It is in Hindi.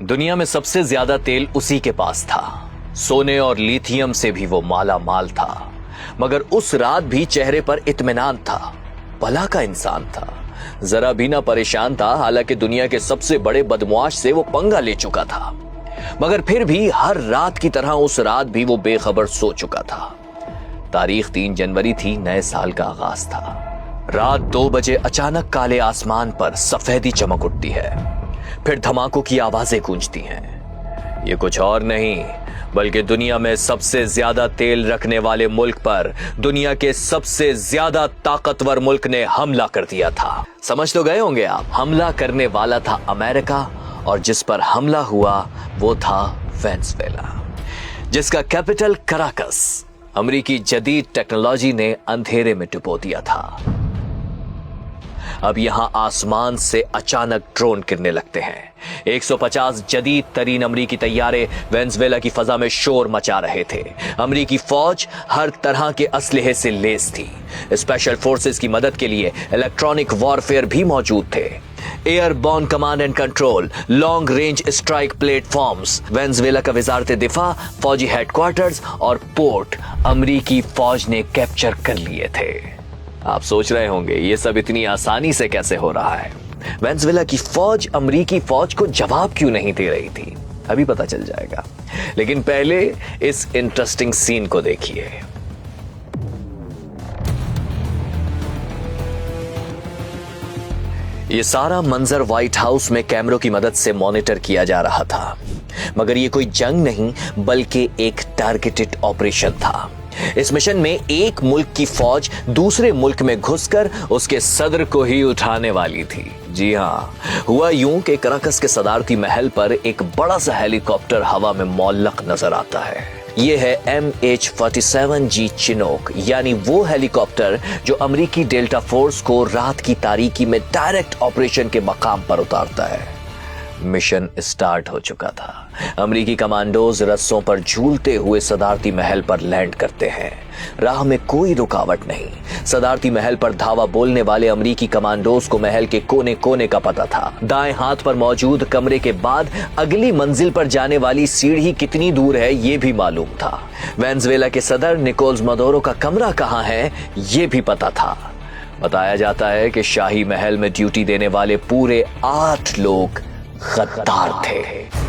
दुनिया में सबसे ज्यादा तेल उसी के पास था। सोने और लिथियम से भी वो माला माल था। मगर उस रात भी चेहरे पर इत्मीनान था। भला का इंसान था, जरा भी ना परेशान था। हालांकि दुनिया के सबसे बड़े बदमाश से वो पंगा ले चुका था, मगर फिर भी हर रात की तरह उस रात भी वो बेखबर सो चुका था। तारीख 3 जनवरी थी, नए साल का आगाज था। रात 2 बजे अचानक काले आसमान पर सफेदी चमक उठती है, फिर धमाकों की आवाजें गूंजती हैं। ये कुछ और नहीं बल्कि दुनिया में सबसे ज्यादा तेल रखने वाले मुल्क पर दुनिया के सबसे ज्यादा ताकतवर मुल्क ने हमला कर दिया था। समझ तो गए होंगे आप, हमला करने वाला था अमेरिका, और जिस पर हमला हुआ वो था वेनेजुएला, जिसका कैपिटल कराकस अमेरिकी जदीद टेक्नोलॉजी ने अंधेरे में डुबो दिया था। अब यहां आसमान से अचानक ड्रोन गिरने लगते हैं। 150 जदीद तरीन अमरीकी तैयारे वेनेजुएला की फजा में शोर मचा रहे थे। अमरीकी फौज हर तरह के असलहे से लैस थी। स्पेशल फोर्सेस की मदद के लिए इलेक्ट्रॉनिक वॉरफेयर भी मौजूद थे। Airborne command and control, long range strike platforms, Venezuela का वजारत दिफा, फौजी हेडक्वार्टर्स और पोर्ट अमरीकी फौज ने कैप्चर कर लिए थे। आप सोच रहे होंगे ये सब इतनी आसानी से कैसे हो रहा है। वेनेजुएला की फौज अमरीकी फौज को जवाब क्यों नहीं दे रही थी, अभी पता चल जाएगा। लेकिन पहले इस इंटरेस्टिंग सीन को देखिए। ये सारा मंजर व्हाइट हाउस में कैमरों की मदद से मॉनिटर किया जा रहा था। मगर ये कोई जंग नहीं बल्कि एक टारगेटेड ऑपरेशन था। इस मिशन में एक मुल्क की फौज दूसरे मुल्क में घुसकर उसके सदर को ही उठाने वाली थी। जी हां, हुआ यूं कि कराकस के सदारती महल पर एक बड़ा सा हेलीकॉप्टर हवा में मौल्लक नजर आता है। यह है MH-47G चिनोक, यानी वो हेलीकॉप्टर जो अमेरिकी डेल्टा फोर्स को रात की तारीकी में डायरेक्ट ऑपरेशन के मकाम पर उतारता है। मिशन स्टार्ट हो चुका था। अमेरिकी कमांडोज रस्सों पर झूलते हुए सदारती महल पर लैंड करते हैं। राह में कोई रुकावट नहीं। सदारती महल पर धावा बोलने वाले अमेरिकी कमांडोज को महल के कोने कोने का पता था। दाएं हाथ पर मौजूद कमरे के बाद अगली मंजिल पर जाने वाली सीढ़ी कितनी दूर है ये भी मालूम था। वेनेजुएला के सदर निकोलस मदुरो का कमरा कहां है ये भी पता था। बताया जाता है कि शाही महल में ड्यूटी देने वाले पूरे 8 लोग गद्दार थे।